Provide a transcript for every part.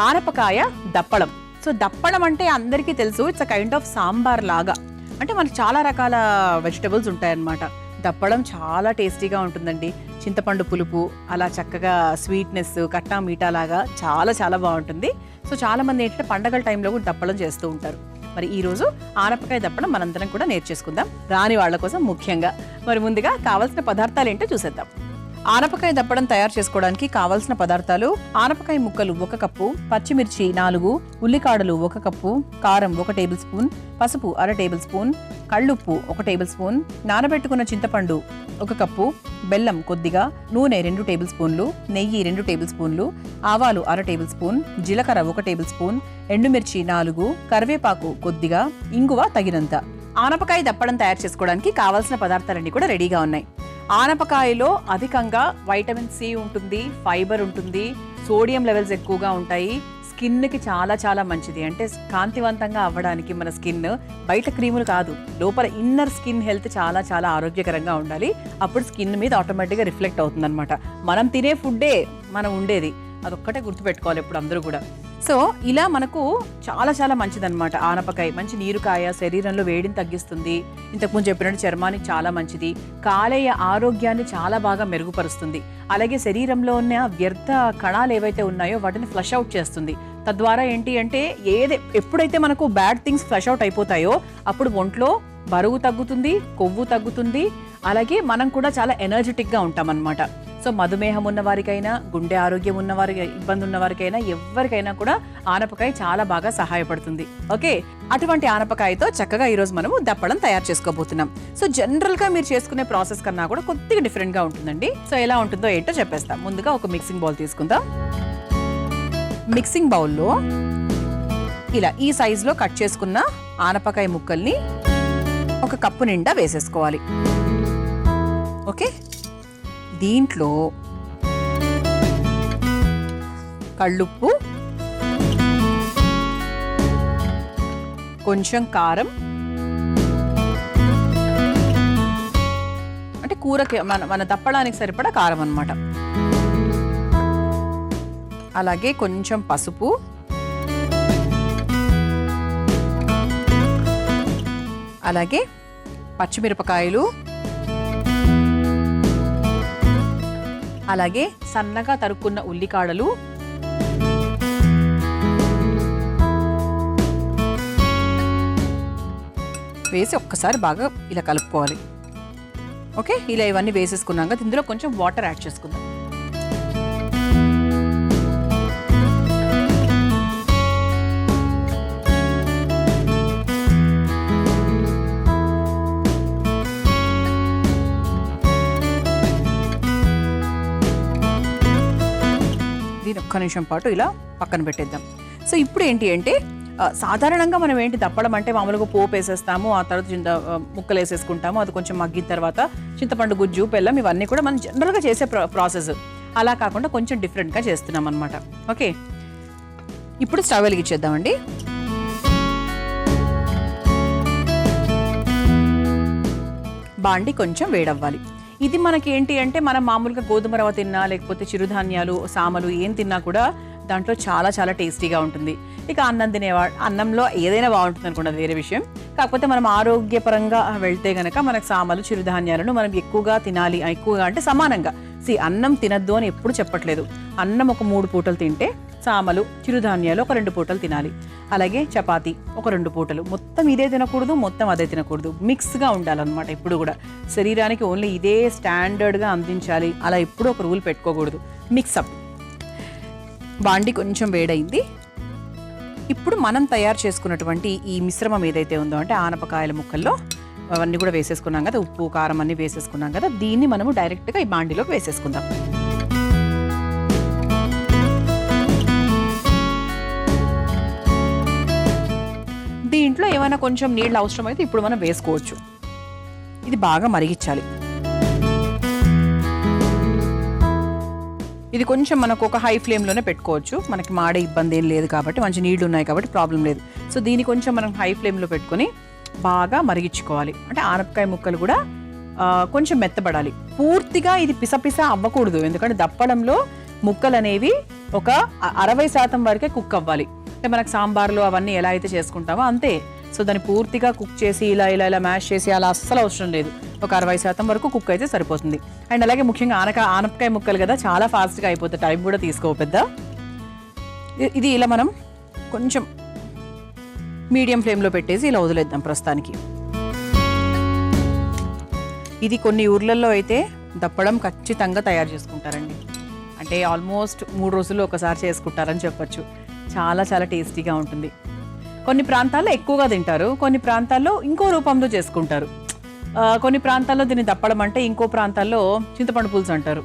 ఆనపకాయ దప్పడం. సో దప్పడం అంటే అందరికీ తెలుసు, it's a kind of sambar లాగా. అంటే మనకు చాలా రకాల వెజిటబుల్స్ ఉంటాయన్నమాట. దప్పడం చాలా టేస్టీగా ఉంటుందండి. చింతపండు పులుపు, అలా చక్కగా స్వీట్నెస్, కట్టా మీఠా లాగా చాలా చాలా బాగుంటుంది. సో చాలా మంది ఏంటంటే పండగల టైంలో కూడా దప్పడం చేస్తూ ఉంటారు. మరి ఈరోజు ఆనపకాయ దప్పడం మనందరం కూడా నేర్చేసుకుందాం, రాని వాళ్ళ కోసం ముఖ్యంగా. మరి ముందుగా కావాల్సిన పదార్థాలు ఏంటో చూసేద్దాం. ఆనపకాయ దప్పడం తయారు చేసుకోవడానికి కావాల్సిన పదార్థాలు: ఆనపకాయ ముక్కలు 1 కప్పు, పచ్చిమిర్చి 4, ఉల్లికాడలు 1 కప్పు, కారం 1 టేబుల్ స్పూన్, పసుపు 1/2 టేబుల్ స్పూన్, కళ్ళుప్పు 1 టేబుల్ స్పూన్, నానబెట్టుకున్న చింతపండు 1 కప్పు, బెల్లం కొద్దిగా, నూనె 2 టేబుల్ స్పూన్లు, నెయ్యి 2 టేబుల్ స్పూన్లు, ఆవాలు 1/2 టేబుల్ స్పూన్, జీలకర్ర 1 టేబుల్ స్పూన్, ఎండుమిర్చి 4, కరివేపాకు కొద్దిగా, ఇంగువ తగినంత. ఆనపకాయ దప్పడం తయారు చేసుకోవడానికి కావాల్సిన పదార్థాలన్నీ కూడా రెడీగా ఉన్నాయి. ఆనపకాయలో అధికంగా వైటమిన్ సి ఉంటుంది, ఫైబర్ ఉంటుంది, సోడియం లెవెల్స్ ఎక్కువగా ఉంటాయి. స్కిన్కి చాలా చాలా మంచిది. అంటే కాంతివంతంగా అవ్వడానికి మన స్కిన్ బయట క్రీములు కాదు, లోపల ఇన్నర్ స్కిన్ హెల్త్ చాలా చాలా ఆరోగ్యకరంగా ఉండాలి. అప్పుడు స్కిన్ మీద ఆటోమేటిక్గా రిఫ్లెక్ట్ అవుతుంది అనమాట. మనం తినే ఫుడ్డే మనం ఉండేది, అదొక్కటే గుర్తుపెట్టుకోవాలి ఇప్పుడు అందరూ కూడా. సో ఇలా మనకు చాలా చాలా మంచిదన్నమాట ఆనపకాయ. మంచి నీరుకాయ, శరీరంలో వేడిని తగ్గిస్తుంది. ఇంతకుముందు చెప్పినట్టు చర్మానికి చాలా మంచిది, కాలేయ ఆరోగ్యాన్ని చాలా బాగా మెరుగుపరుస్తుంది. అలాగే శరీరంలో ఉన్న వ్యర్థ కణాలు ఏవైతే ఉన్నాయో వాటిని ఫ్లష్ అవుట్ చేస్తుంది. తద్వారా ఏంటి అంటే ఎప్పుడైతే మనకు బ్యాడ్ థింగ్స్ ఫ్లష్ అవుట్ అయిపోతాయో అప్పుడు ఒంట్లో బరువు తగ్గుతుంది, కొవ్వు తగ్గుతుంది. అలాగే మనం కూడా చాలా ఎనర్జెటిక్గా ఉంటామన్నమాట. సో మధుమేహం ఉన్న వారికైనా, గుండె ఆరోగ్యం ఉన్న వారికి, ఇబ్బంది ఉన్న వారికైనా, ఎవరికైనా కూడా ఆనపకాయ చాలా బాగా సహాయపడుతుంది. ఓకే, అటువంటి ఆనపకాయతో చక్కగా ఈరోజు మనము దప్పడం తయారు చేసుకోబోతున్నాం. సో జనరల్ గా మీరు చేసుకునే ప్రాసెస్ కన్నా కూడా కొద్దిగా డిఫరెంట్ గా ఉంటుందండి. సో ఎలా ఉంటుందో ఏంటో చెప్పేస్తాం. ముందుగా ఒక మిక్సింగ్ బౌల్ తీసుకుందాం. మిక్సింగ్ బౌల్లో ఇలా ఈ సైజులో కట్ చేసుకున్న ఆనపకాయ ముక్కల్ని 1 కప్పు నిండా వేసేసుకోవాలి. ఓకే, దీంట్లో కళ్ళుప్పు, కొంచెం కారం, అంటే కూరకి మన దప్పడానికి సరిపడా కారం అన్నమాట. అలాగే కొంచెం పసుపు, అలాగే పచ్చిమిరపకాయలు, అలాగే సన్నగా తరుక్కున్న ఉల్లికాడలు, వేసి ఒక్కసారి బాగా ఇలా కలుపుకోవాలి. ఓకే, ఇలా ఇవన్నీ వేసేసుకున్నాక ఇందులో కొంచెం వాటర్ యాడ్ చేసుకుందాం. దీని 1 నిమిషం పాటు ఇలా పక్కన పెట్టేద్దాం. సో ఇప్పుడు ఏంటి అంటే సాధారణంగా మనం ఏంటి దప్పడం అంటే మామూలుగా పోపు వేసేస్తాము, ఆ తర్వాత ముక్కలు వేసేసుకుంటాము, అది కొంచెం మగ్గిన తర్వాత చింతపండు గుజ్జు, బెల్లం ఇవన్నీ కూడా మనం జనరల్గా చేసే ప్రాసెస్. అలా కాకుండా కొంచెం డిఫరెంట్గా చేస్తున్నాం అనమాట. ఓకే, ఇప్పుడు స్టవ్ వెలిగించేద్దామండి. బాండి కొంచెం వేడవ్వాలి. ఇది మనకి ఏంటి అంటే మనం మామూలుగా గోధుమ రవ్వ తిన్నా, లేకపోతే చిరుధాన్యాలు, సామలు ఏం తిన్నా కూడా దాంట్లో చాలా చాలా టేస్టీగా ఉంటుంది. ఇక అన్నం తినేవాడు, అన్నంలో ఏదైనా బాగుంటుంది అనుకోండి, అది వేరే విషయం. కాకపోతే మనం ఆరోగ్యపరంగా వెళ్తే గనక మనకు సామలు, చిరుధాన్యాలను మనం ఎక్కువగా తినాలి. ఎక్కువగా అంటే సమానంగా. అన్నం తినద్దు అని ఎప్పుడు చెప్పట్లేదు. అన్నం ఒక 3 పూటలు తింటే సామలు, చిరుధాన్యాలు ఒక 2 పూటలు తినాలి. అలాగే చపాతీ ఒక 2 పూటలు. మొత్తం ఇదే తినకూడదు, మొత్తం అదే తినకూడదు, మిక్స్గా ఉండాలన్నమాట. ఎప్పుడు కూడా శరీరానికి ఓన్లీ ఇదే స్టాండర్డ్గా అందించాలి, అలా ఎప్పుడు ఒక రూల్ పెట్టుకోకూడదు. మిక్సప్. బాండి కొంచెం వేడైంది. ఇప్పుడు మనం తయారు చేసుకున్నటువంటి ఈ మిశ్రమం ఏదైతే ఉందో అంటే ఆనపకాయల ముక్కల్లో అవన్నీ కూడా వేసేసుకున్నాం కదా, ఉప్పు కారం అన్నీ వేసేసుకున్నాం కదా, దీన్ని మనము డైరెక్ట్గా ఈ బాండిలోకి వేసేసుకుందాం. దీంట్లో ఏమైనా కొంచెం నీళ్ళు అవసరమైతే ఇప్పుడు మనం వేసుకోవచ్చు. ఇది బాగా మరిగించాలి. ఇది కొంచెం మనకు ఒక హై ఫ్లేమ్లోనే పెట్టుకోవచ్చు, మనకి మాడే ఇబ్బంది ఏం లేదు కాబట్టి, మంచి నీళ్లు ఉన్నాయి కాబట్టి ప్రాబ్లం లేదు. సో దీన్ని కొంచెం మనం హై ఫ్లేమ్లో పెట్టుకొని బాగా మరిగించుకోవాలి. అంటే ఆనపకాయ ముక్కలు కూడా కొంచెం మెత్తబడాలి. పూర్తిగా ఇది పిసపిస అవ్వకూడదు, ఎందుకంటే దప్పడంలో ముక్కలు అనేవి ఒక 60% వరకే కుక్ అవ్వాలి. అంటే మనకు సాంబార్లో అవన్నీ ఎలా అయితే చేసుకుంటామో అంతే. సో దాన్ని పూర్తిగా కుక్ చేసి ఇలా ఇలా ఇలా మ్యాష్ చేసి అలా అస్సలు అవసరం లేదు. ఒక 60% వరకు కుక్ అయితే సరిపోతుంది. అండ్ అలాగే ముఖ్యంగా ఆనపకాయ ముక్కలు కదా, చాలా ఫాస్ట్గా అయిపోతుంది, టైం కూడా తీసుకో పెద్ద. ఇది ఇలా మనం కొంచెం మీడియం ఫ్లేమ్లో పెట్టేసి ఇలా వదిలేద్దాం ప్రస్తుతానికి. ఇది కొన్ని ఊర్లలో అయితే దప్పడం ఖచ్చితంగా తయారు చేసుకుంటారండి. అంటే ఆల్మోస్ట్ 3 రోజుల్లో ఒకసారి చేసుకుంటారని చెప్పొచ్చు. చాలా చాలా టేస్టీగా ఉంటుంది. కొన్ని ప్రాంతాల్లో ఎక్కువగా తింటారు, కొన్ని ప్రాంతాల్లో ఇంకో రూపంలో చేసుకుంటారు. కొన్ని ప్రాంతాల్లో దీన్ని దప్పడం అంటే, ఇంకో ప్రాంతాల్లో చింతపండు పులుసు అంటారు.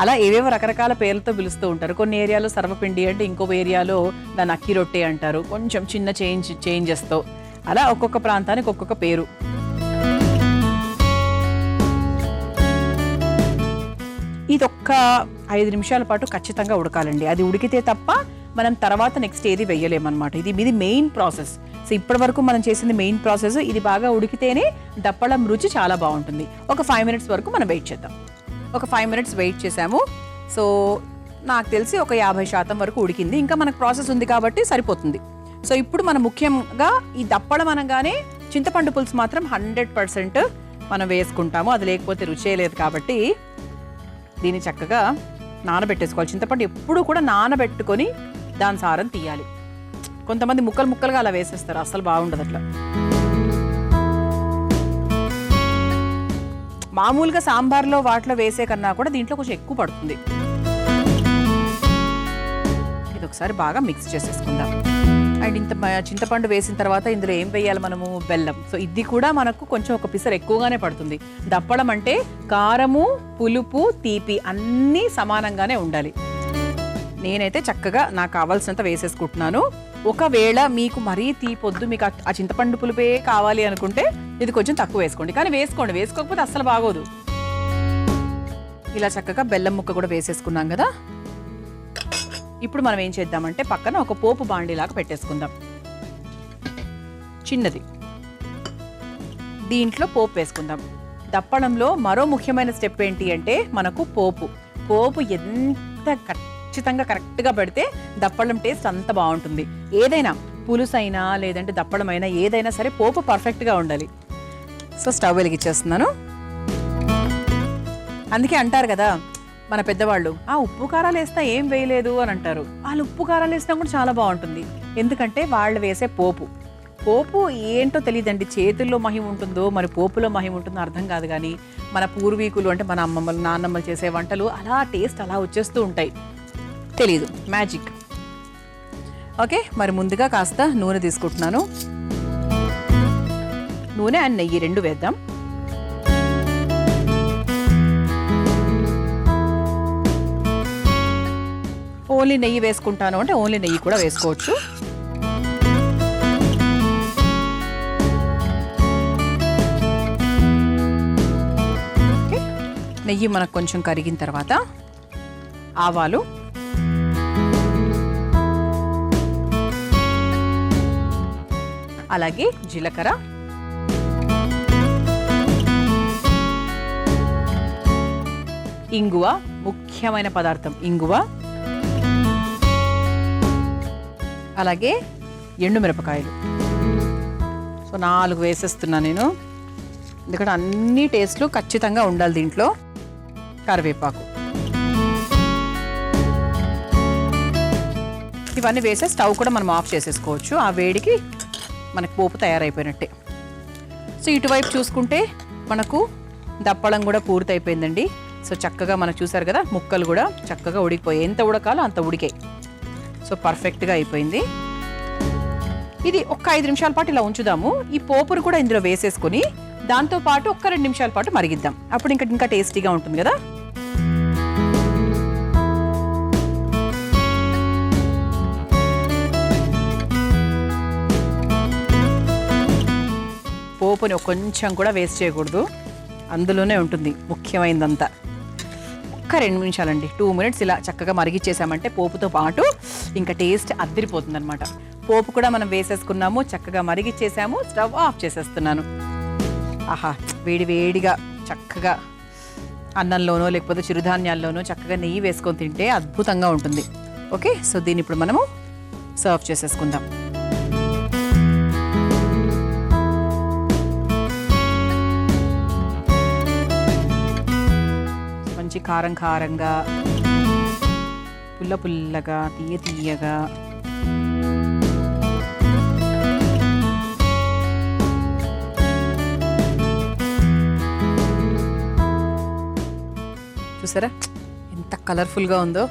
అలా ఏవేవో రకరకాల పేర్లతో పిలుస్తూ ఉంటారు. కొన్ని ఏరియాలో సర్వపిండి అంటే, ఇంకో ఏరియాలో దాన్ని అక్కి రొట్టె అంటారు, కొంచెం చిన్న చేంజెస్తో. అలా ఒక్కొక్క ప్రాంతానికి ఒక్కొక్క పేరు. ఇది ఒక్క 5 నిమిషాల పాటు ఖచ్చితంగా ఉడకాలండి. అది ఉడికితే తప్ప మనం తర్వాత నెక్స్ట్ ఏది వెయ్యలేమన్నమాట. ఇది మెయిన్ ప్రాసెస్. సో ఇప్పటి వరకు మనం చేసింది మెయిన్ ప్రాసెస్. ఇది బాగా ఉడికితేనే దప్పడం రుచి చాలా బాగుంటుంది. ఒక 5 మినిట్స్ వరకు మనం వెయిట్ చేద్దాం. ఒక 5 మినిట్స్ వెయిట్ చేసాము. సో నాకు తెలిసి ఒక 50% వరకు ఉడికింది. ఇంకా మనకు ప్రాసెస్ ఉంది కాబట్టి సరిపోతుంది. సో ఇప్పుడు మనం ముఖ్యంగా ఈ దప్పడం అనగానే చింతపండు పులుసు మాత్రం 100% మనం వేసుకుంటాము. అది లేకపోతే రుచే లేదు. కాబట్టి దీన్ని చక్కగా నానబెట్టేసుకోవాలి. చింతపండు ఎప్పుడు కూడా నానబెట్టుకొని దాని సారం తీయాలి. కొంతమంది ముక్కలు ముక్కలుగా అలా వేసేస్తారు, అసలు బాగుండదు అట్లా. మామూలుగా సాంబార్లో వాటిలో వేసే కన్నా కూడా దీంట్లో కొంచెం ఎక్కువ పడుతుంది. ఇది ఒకసారి బాగా మిక్స్ చేసేసుకుందాం. అండ్ ఇంత చింతపండు వేసిన తర్వాత ఇందులో ఏం వేయాలి మనము? బెల్లం. సో ఇది కూడా మనకు కొంచెం ఒక పిసర్ ఎక్కువగానే పడుతుంది. దప్పడం అంటే కారము, పులుపు, తీపి అన్నీ సమానంగానే ఉండాలి. నేనైతే చక్కగా నాకు కావాల్సినంత వేసేసుకుంటున్నాను. ఒకవేళ మీకు మరీ తీపొద్దు, మీకు ఆ చింతపండు పులుపే కావాలి అనుకుంటే ఇది కొంచెం తక్కువ వేసుకోండి. కానీ వేసుకోకపోతే అస్సలు బాగోదు. ఇలా చక్కగా బెల్లం ముక్క కూడా వేసేసుకున్నాం కదా. ఇప్పుడు మనం ఏం చేద్దామంటే పక్కన ఒక పోపు బాండీలాగా పెట్టేసుకుందాం, చిన్నది. దీంట్లో పోపు వేసుకుందాం. దప్పడంలో మరో ముఖ్యమైన స్టెప్ ఏంటి అంటే మనకు పోపు ఎంత ఖచ్చితంగా కరెక్ట్గా పెడితే దప్పడం టేస్ట్ అంత బాగుంటుంది. ఏదైనా పులుసైనా లేదంటే దప్పడం అయినా ఏదైనా సరే పోపు పర్ఫెక్ట్గా ఉండాలి. సో స్టవ్ వెలిగించేస్తున్నాను. అందుకే అంటారు కదా మన పెద్దవాళ్ళు, ఉప్పు కారాలు వేస్తా ఏం వేయలేదు అని అంటారు. వాళ్ళు ఉప్పు కారాలు వేసినా కూడా చాలా బాగుంటుంది. ఎందుకంటే వాళ్ళు వేసే పోపు ఏంటో తెలియదండి. చేతుల్లో మహిమ ఉంటుందో మరి పోపులో మహిమ ఉంటుందో అర్థం కాదు. కానీ మన పూర్వీకులు అంటే మన అమ్మమ్మలు నాన్నమ్మలు చేసే వంటలు అలా టేస్ట్ అలా వచ్చేస్తూ ఉంటాయి. తెలీదు, మ్యాజిక్. ఓకే, మరి ముందుగా కాస్త నూనె తీసుకుంటున్నాను. నూనె అండ్ నెయ్యి 2 వేద్దాం. ఓన్లీ నెయ్యి వేసుకుంటాను అంటే ఓన్లీ నెయ్యి కూడా వేసుకోవచ్చు. నెయ్యి మనకు కొంచెం కరిగిన తర్వాత ఆవాలు, అలాగే జీలకర్ర, ఇంగువ, ముఖ్యమైన పదార్థం ఇంగువ, అలాగే ఎండుమిరపకాయలు. సో 4 వేసేస్తున్నా నేను, ఎందుకంటే అన్ని టేస్ట్లు ఖచ్చితంగా ఉండాలి దీంట్లో. కరివేపాకు, ఇవన్నీ వేసే స్టవ్ కూడా మనం ఆఫ్ చేసేసుకోవచ్చు. ఆ వేడికి మనకు పోపు తయారైపోయినట్టే. సో ఇటువైపు చూసుకుంటే మనకు దప్పడం కూడా పూర్తి అయిపోయిందండి. సో చక్కగా మనకు చూసారు కదా, ముక్కలు కూడా చక్కగా ఉడికిపోయాయి. ఎంత ఉడకాలో అంత ఉడికాయి. సో పర్ఫెక్ట్గా అయిపోయింది. ఇది ఒక 5 నిమిషాల పాటు ఇలా ఉంచుదాము. ఈ పోపును కూడా ఇందులో వేసేసుకొని దాంతోపాటు ఒక 2 నిమిషాల పాటు మరిగిద్దాం. అప్పుడు ఇంకా టేస్టీగా ఉంటుంది కదా. పోపుని కొంచెం కూడా వేస్ట్ చేయకూడదు, అందులోనే ఉంటుంది ముఖ్యమైనదంతా. ఒక్క 2 నిమిషాలండి, 2 మినిట్స్ ఇలా చక్కగా మరిగిచ్చేసామంటే పోపుతో పాటు ఇంకా టేస్ట్ అద్దరిపోతుంది అనమాట. పోపు కూడా మనం వేసేసుకున్నాము, చక్కగా మరిగిచ్చేసాము. స్టవ్ ఆఫ్ చేసేస్తున్నాను. ఆహా, వేడిగా చక్కగా అన్నంలోనో లేకపోతే చిరుధాన్యాల్లోనో చక్కగా నెయ్యి వేసుకొని తింటే అద్భుతంగా ఉంటుంది. ఓకే, సో దీన్ని ఇప్పుడు మనము సర్వ్ చేసేసుకుందాం. మంచి కారం కారంగా, పుల్ల పుల్లగా, తీయ తీయగా. చూసారా ఎంత కలర్ఫుల్గా ఉందో.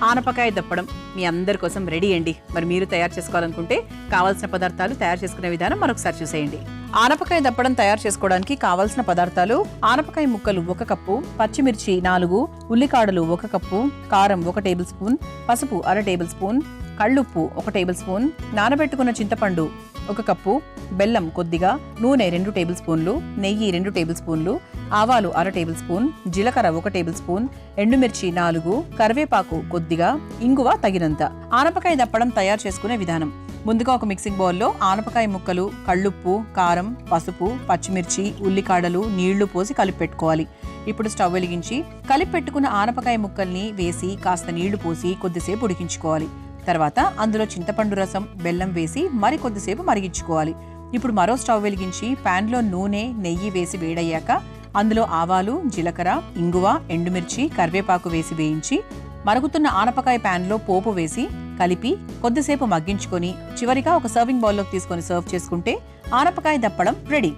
ఆనపకాయ దప్పడం మీ అందరి కోసం రెడీ అండి. మరి మీరు తయారు చేసుకోవాలనుకుంటే కావాల్సిన పదార్థాలు, తయారు చేసుకునే విధానం మరొకసారి చూసేయండి. ఆనపకాయ దప్పడం తయారు చేసుకోవడానికి కావాల్సిన పదార్థాలు: ఆనపకాయ ముక్కలు 1 కప్పు, పచ్చిమిర్చి 4, ఉల్లికాడలు 1 కప్పు, కారం 1 టేబుల్ స్పూన్, పసుపు 1/2 టేబుల్ స్పూన్, కళ్ళుప్పు 1 టేబుల్ స్పూన్, నానబెట్టుకున్న చింతపండు 1 కప్పు, బెల్లం కొద్దిగా, నూనె 2 టేబుల్ స్పూన్లు, నెయ్యి 2 టేబుల్ స్పూన్లు, ఆవాలు 1/2 టేబుల్ స్పూన్, జీలకర్ర 1 టేబుల్ స్పూన్, ఎండుమిర్చి 4, కరివేపాకు కొద్దిగా, ఇంగువ తగినంత. ఆనపకాయ దప్పడం తయారు చేసుకునే విధానం: ముందుగా ఒక మిక్సింగ్ బౌల్లో ఆనపకాయ ముక్కలు, కళ్ళుప్పు, కారం, పసుపు, పచ్చిమిర్చి, ఉల్లికాడలు, నీళ్లు పోసి కలిపి పెట్టుకోవాలి. ఇప్పుడు స్టవ్ వెలిగించి కలిపి పెట్టుకున్న ఆనపకాయ ముక్కల్ని వేసి కాస్త నీళ్లు పోసి కొద్దిసేపు ఉడికించుకోవాలి. తర్వాత అందులో చింతపండు రసం, బెల్లం వేసి మరి కొద్దిసేపు మరిగించుకోవాలి. ఇప్పుడు మరో స్టవ్ వెలిగించి ప్యాన్లో నూనె, నెయ్యి వేసి వేడయ్యాక అందులో ఆవాలు, జీలకర్ర, ఇంగువ, ఎండుమిర్చి, కరివేపాకు వేసి వేయించి మరుగుతున్న ఆనపకాయ ప్యాన్లో పోపు వేసి కలిపి కొద్దిసేపు మగ్గించుకొని చివరిగా ఒక సర్వింగ్ బౌల్లోకి తీసుకొని సర్వ్ చేసుకుంటే ఆనపకాయ దప్పడం రెడీ.